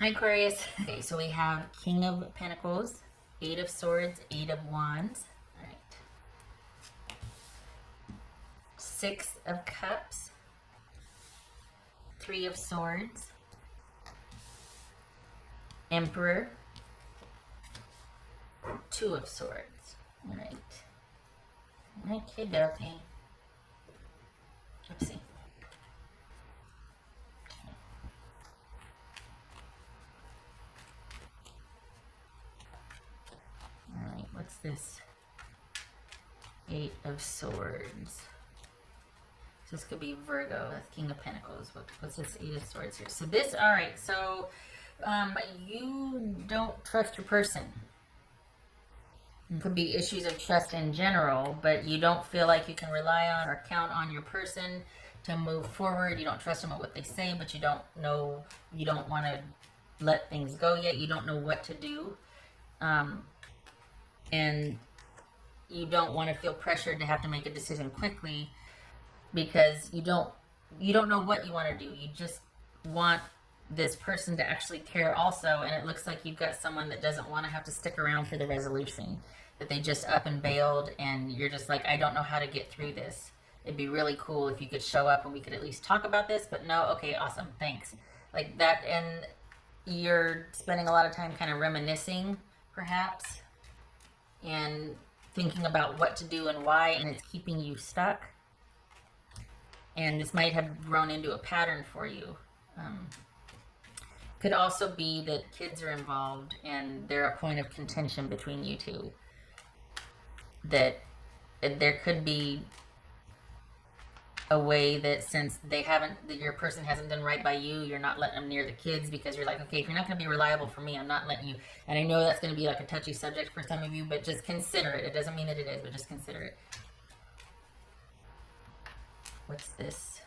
Hi, Aquarius. Okay, so we have King of Pentacles, Eight of Swords, Eight of Wands. All right. Six of Cups, Three of Swords, Emperor, Two of Swords. All right. Okay, okay. Let's see. All right, what's this? Eight of Swords. So this could be Virgo. That's King of Pentacles. What's this Eight of Swords here? So this, all right, so you don't trust your person. It could be issues of trust in general, but you don't feel like you can rely on or count on your person to move forward. You don't trust them at what they say, but you don't know, you don't want to let things go yet. You don't know what to do. And you don't want to feel pressured to have to make a decision quickly because you don't know what you want to do. You just want this person to actually care also, and it looks like you've got someone that doesn't want to have to stick around for the resolution, that they just up and bailed, and you're just like, I don't know how to get through this. It'd be really cool if you could show up and we could at least talk about this, but no, okay, awesome, thanks. Like that, and you're spending a lot of time kind of reminiscing, perhaps, and thinking about what to do and why, and it's keeping you stuck. And this might have grown into a pattern for you. Could also be that kids are involved and they're a point of contention between you two. That there could be a way that since your person hasn't done right by you, you're not letting them near the kids because you're like, okay, if you're not going to be reliable for me, I'm not letting you. And I know that's going to be like a touchy subject for some of you, but just consider it. It doesn't mean that it is, but just consider it. What's this?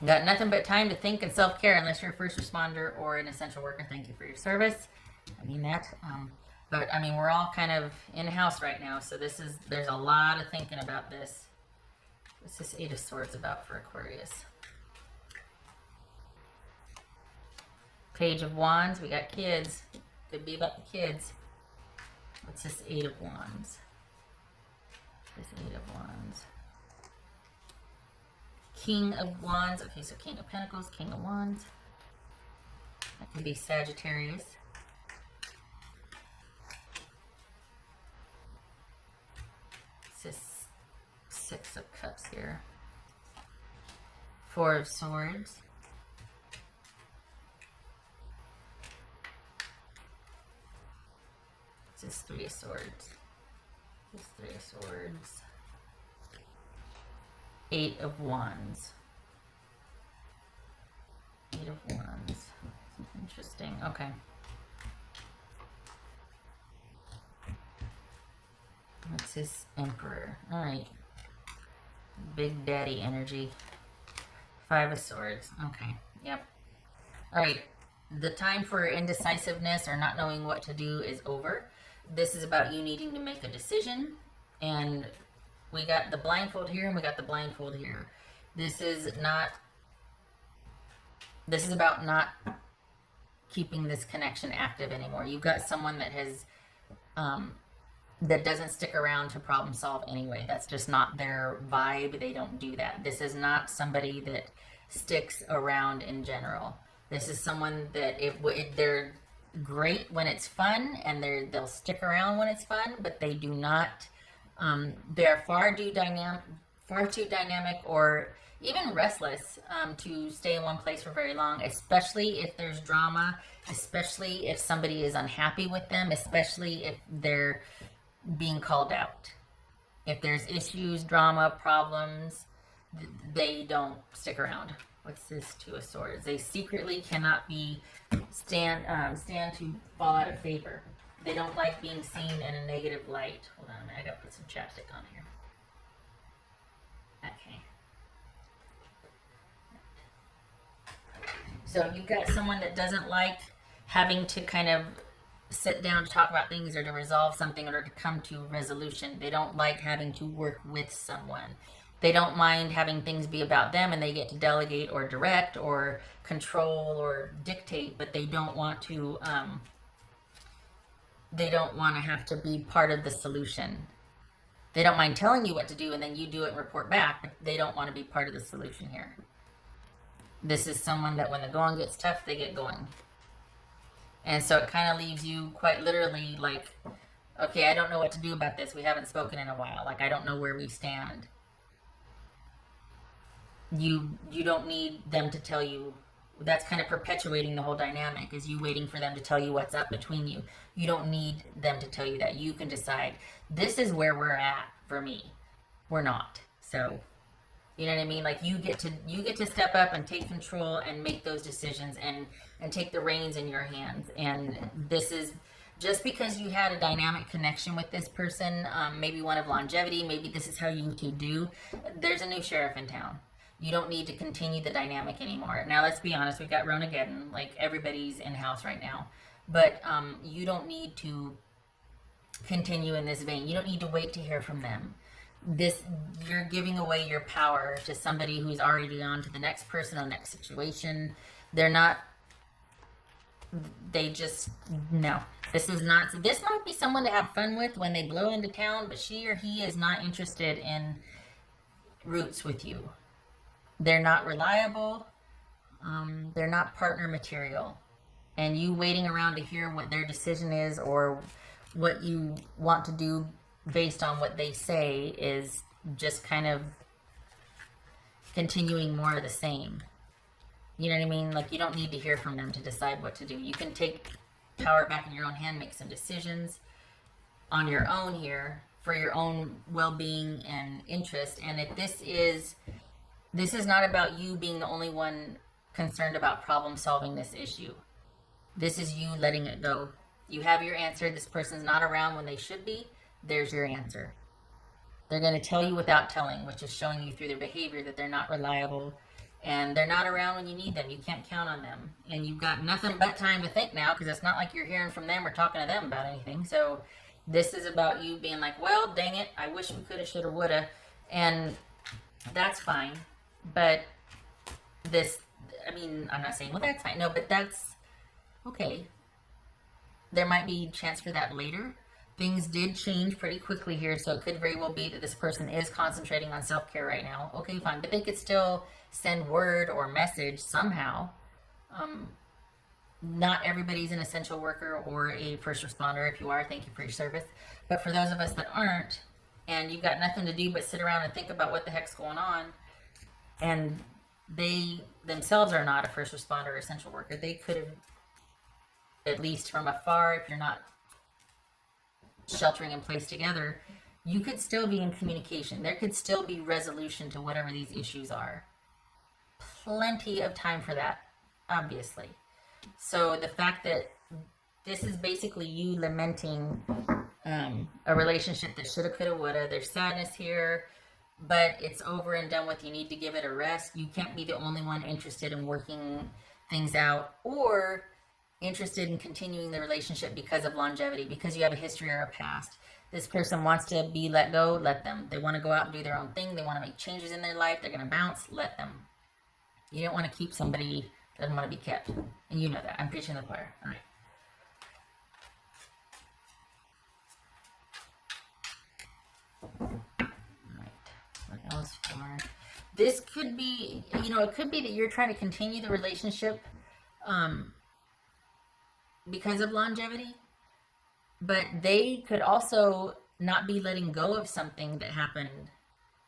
Got nothing but time to think and self-care unless you're a first responder or an essential worker. Thank you for your service. I mean that. But I mean, we're all kind of in-house right now, so there's a lot of thinking about this. What's this Eight of Swords about for Aquarius? Page of Wands. We got kids. Could be about the kids. What's this Eight of Wands? This Eight of Wands. King of Wands. Okay, so King of Pentacles, King of Wands. That could be Sagittarius. This is Six of Cups here. Four of Swords. This is Three of Swords. This is Three of Swords. Eight of Wands. Eight of Wands. Interesting. Okay. What's this Emperor? All right. Big Daddy energy. Five of Swords. Okay. Yep. All right. The time for indecisiveness or not knowing what to do is over. This is about you needing to make a decision, and we got the blindfold here and we got the blindfold here. This is about not keeping this connection active anymore. You've got someone that has, that doesn't stick around to problem solve anyway. That's just not their vibe. They don't do that. This is not somebody that sticks around in general. This is someone that they're great when it's fun and they'll stick around when it's fun, but they do not. They're far too dynamic or even restless to stay in one place for very long, especially if there's drama, especially if somebody is unhappy with them, especially if they're being called out. If there's issues, drama, problems, they don't stick around. What's this Two of Swords? They secretly cannot stand to fall out of favor. They don't like being seen in a negative light. Hold on a minute, I gotta put some chapstick on here. Okay. So you've got someone that doesn't like having to kind of sit down to talk about things or to resolve something or to come to resolution. They don't like having to work with someone. They don't mind having things be about them, and they get to delegate or direct or control or dictate, but they don't want to have to be part of the solution. They don't mind telling you what to do and then you do it and report back, but they don't want to be part of the solution here. This is someone that when the going gets tough, they get going. And so it kind of leaves you quite literally like, okay, I don't know what to do about this. We haven't spoken in a while. Like, I don't know where we stand. You don't need them to tell you. That's kind of perpetuating the whole dynamic, is you waiting for them to tell you what's up between you. You don't need them to tell you that. You can decide, this is where we're at for me. We're not. So, you know what I mean? Like, you get to step up and take control and make those decisions and take the reins in your hands. And this is just because you had a dynamic connection with this person, maybe one of longevity, maybe this is how you two do. There's a new sheriff in town. You don't need to continue the dynamic anymore. Now, let's be honest. We've got Ronageddon. Like, everybody's in-house right now. But you don't need to continue in this vein. You don't need to wait to hear from them. You're giving away your power to somebody who's already on to the next person or next situation. No. This might be someone to have fun with when they blow into town, but she or he is not interested in roots with you. They're not reliable. They're not partner material. And you waiting around to hear what their decision is or what you want to do based on what they say is just kind of continuing more of the same. You know what I mean? Like, you don't need to hear from them to decide what to do. You can take power back in your own hand, make some decisions on your own here for your own well-being and interest. And if this is not about you being the only one concerned about problem solving this issue. This is you letting it go. You have your answer. This person's not around when they should be. There's your answer. They're going to tell you without telling, which is showing you through their behavior that they're not reliable and they're not around when you need them. You can't count on them. And you've got nothing but time to think now, because it's not like you're hearing from them or talking to them about anything. So this is about you being like, well, dang it, I wish we coulda, shoulda, woulda. And that's fine. But I'm not saying, well, that's fine. No, but that's okay. There might be a chance for that later. Things did change pretty quickly here, so it could very well be that this person is concentrating on self-care right now. Okay, fine. But they could still send word or message somehow. Not everybody's an essential worker or a first responder. If you are, thank you for your service. But for those of us that aren't, and you've got nothing to do but sit around and think about what the heck's going on, and they themselves are not a first responder or essential worker, they could have, at least from afar, if you're not sheltering in place together, you could still be in communication. There could still be resolution to whatever these issues are. Plenty of time for that, obviously. So the fact that this is basically you lamenting a relationship that shoulda, coulda, woulda. There's sadness here, but it's over and done with. You need to give it a rest. You can't be the only one interested in working things out or interested in continuing the relationship because of longevity, because you have a history or a past. This person wants to be let go, let them. They want to go out and do their own thing. They want to make changes in their life. They're going to bounce, let them. You don't want to keep somebody that doesn't want to be kept. And you know that. I'm preaching the choir. All right. What else for? This could be, it could be that you're trying to continue the relationship because of longevity, but they could also not be letting go of something that happened,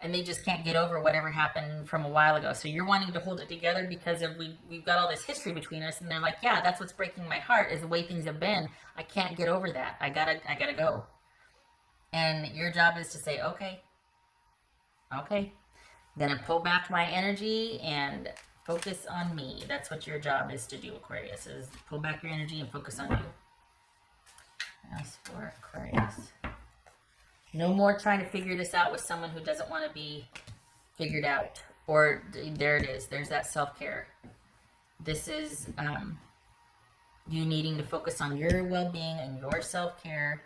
and they just can't get over whatever happened from a while ago. So you're wanting to hold it together because we've got all this history between us, and they're like, yeah, that's what's breaking my heart, is the way things have been. I can't get over that. I gotta go. And your job is to say, okay, gonna pull back my energy and focus on me. That's what your job is to do, Aquarius, is pull back your energy and focus on you. As for Aquarius, no more trying to figure this out with someone who doesn't want to be figured out. Or there it is. There's that self-care. This is you needing to focus on your well-being and your self-care,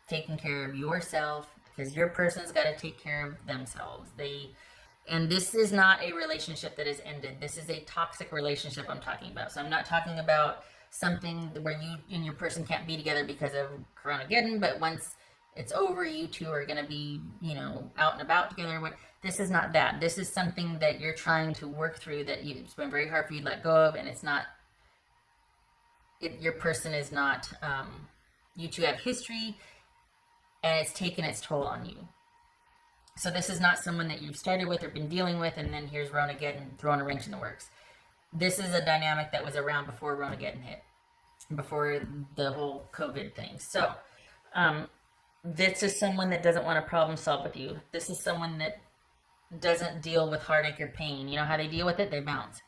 taking care of yourself, because your person's got to take care of themselves. And this is not a relationship that has ended. This is a toxic relationship I'm talking about. So I'm not talking about something where you and your person can't be together because of Coronageddon, but once it's over, you two are going to be, out and about together. This is not that. This is something that you're trying to work through that it's been very hard for you to let go of, and it's not, your person is not, you two have history, and it's taken its toll on you. So this is not someone that you've started with or been dealing with, and then here's Ronageddon throwing a wrench in the works. This is a dynamic that was around before Ronageddon hit, before the whole COVID thing. So this is someone that doesn't want to problem solve with you. This is someone that doesn't deal with heartache or pain. You know how they deal with it? They bounce.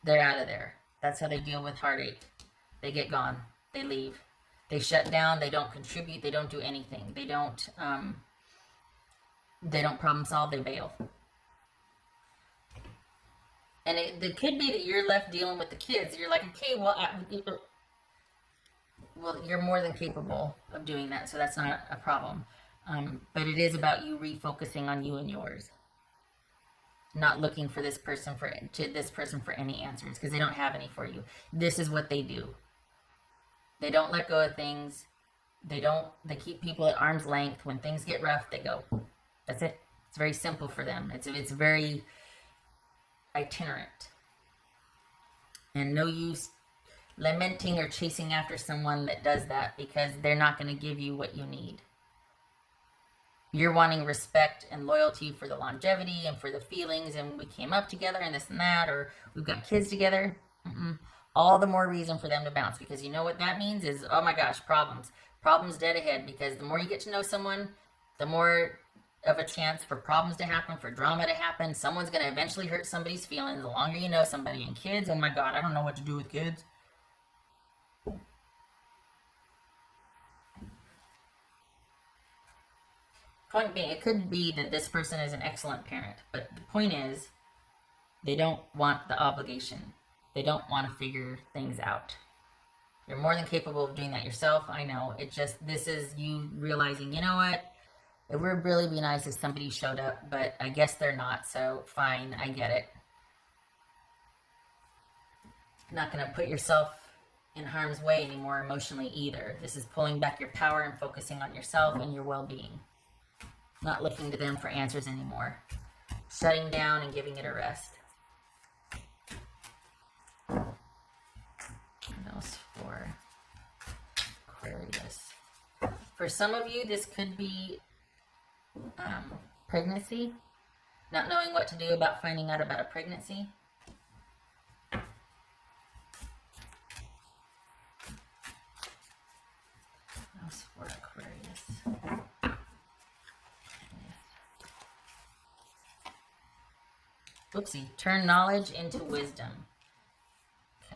They're out of there. That's how they deal with heartache. They get gone. They leave. They shut down. They don't contribute. They don't do anything. They don't problem solve, they bail. And it could be that you're left dealing with the kids. You're like, okay, well, you're more than capable of doing that, so that's not a problem. But it is about you refocusing on you and yours. Not looking for this person for any answers, because they don't have any for you. This is what they do. They don't let go of things. They keep people at arm's length. When things get rough, they go. That's it. It's very simple for them. It's very itinerant. And no use lamenting or chasing after someone that does that, because they're not going to give you what you need. You're wanting respect and loyalty for the longevity and for the feelings, and we came up together and this and that, or we've got kids together. All the more reason for them to bounce, because you know what that means is, oh my gosh, problems dead ahead, because the more you get to know someone, the more of a chance for problems to happen, for drama to happen. Someone's going to eventually hurt somebody's feelings the longer you know somebody. And kids, oh my God, I don't know what to do with kids. Point being, it could be that this person is an excellent parent, but the point is, they don't want the obligation. They don't want to figure things out. You're more than capable of doing that yourself. I know. This is you realizing, you know what? It would really be nice if somebody showed up, but I guess they're not, so fine, I get it. Not going to put yourself in harm's way anymore emotionally either. This is pulling back your power and focusing on yourself and your well-being. Not looking to them for answers anymore. Shutting down and giving it a rest. What else for Aquarius? For some of you, this could be pregnancy. Not knowing what to do about finding out about a pregnancy. What else for Aquarius? Oopsie. Turn knowledge into wisdom.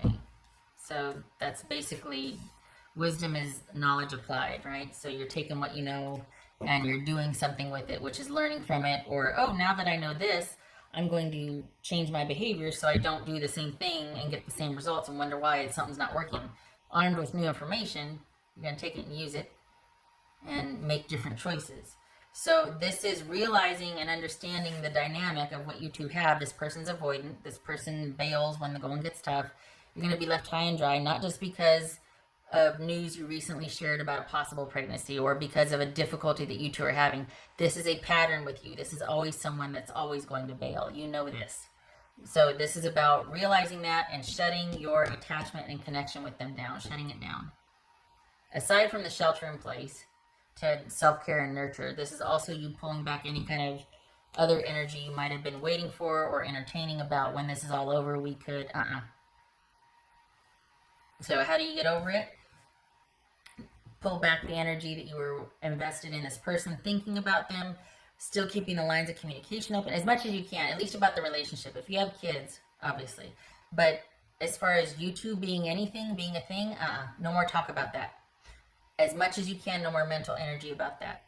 Okay. So that's basically, wisdom is knowledge applied, right? So you're taking what you know and you're doing something with it, which is learning from it. Or, oh, now that I know this, I'm going to change my behavior so I don't do the same thing and get the same results and wonder why something's not working. Armed with new information, you're going to take it and use it and make different choices. So this is realizing and understanding the dynamic of what you two have. This person's avoidant. This person bails when the going gets tough. You're going to be left high and dry, not just because of news you recently shared about a possible pregnancy or because of a difficulty that you two are having. This is a pattern with you. This is always someone that's always going to bail. You know this. So this is about realizing that and shutting your attachment and connection with them down, shutting it down. Aside from the shelter in place to self-care and nurture, this is also you pulling back any kind of other energy you might have been waiting for or entertaining about. When this is all over, we could, So how do you get over it? Pull back the energy that you were invested in this person, thinking about them, still keeping the lines of communication open as much as you can, at least about the relationship. If you have kids, obviously. But as far as you two being anything, being a thing, no more talk about that. As much as you can, no more mental energy about that.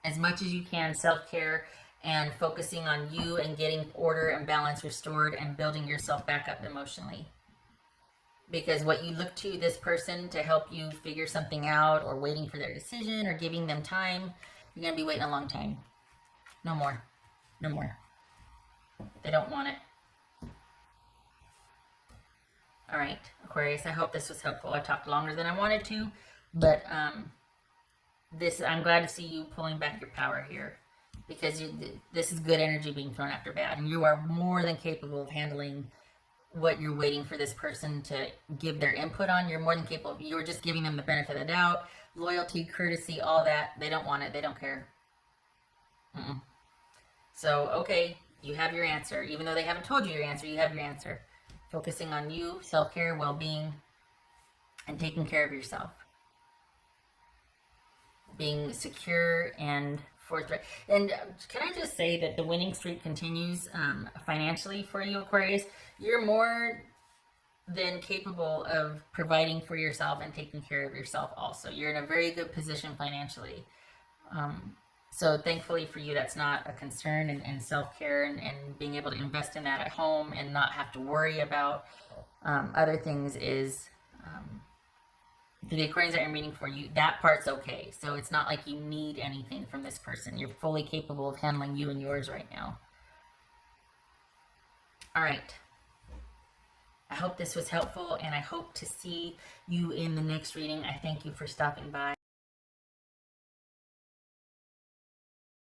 As much as you can, self-care and focusing on you and getting order and balance restored and building yourself back up emotionally. Because what you look to this person to help you figure something out, or waiting for their decision, or giving them time, you're going to be waiting a long time. No more. No more. They don't want it. All right, Aquarius, I hope this was helpful. I talked longer than I wanted to, but I'm glad to see you pulling back your power here, because this is good energy being thrown after bad, and you are more than capable of handling what you're waiting for this person to give their input on. You're more than capable. You're just giving them the benefit of the doubt, loyalty, courtesy, all that. They don't want it. They don't care. So, okay, you have your answer. Even though they haven't told you your answer, you have your answer. Focusing on you, self-care, well-being, and taking care of yourself. Being secure and forthright. And can I just say that the winning streak continues financially for you, Aquarius? You're more than capable of providing for yourself and taking care of yourself also. You're in a very good position financially. So thankfully for you, that's not a concern, and self-care and being able to invest in that at home and not have to worry about other things is, for the Aquarians that are meeting for you, that part's okay. So it's not like you need anything from this person. You're fully capable of handling you and yours right now. All right. I hope this was helpful, and I hope to see you in the next reading. I thank you for stopping by.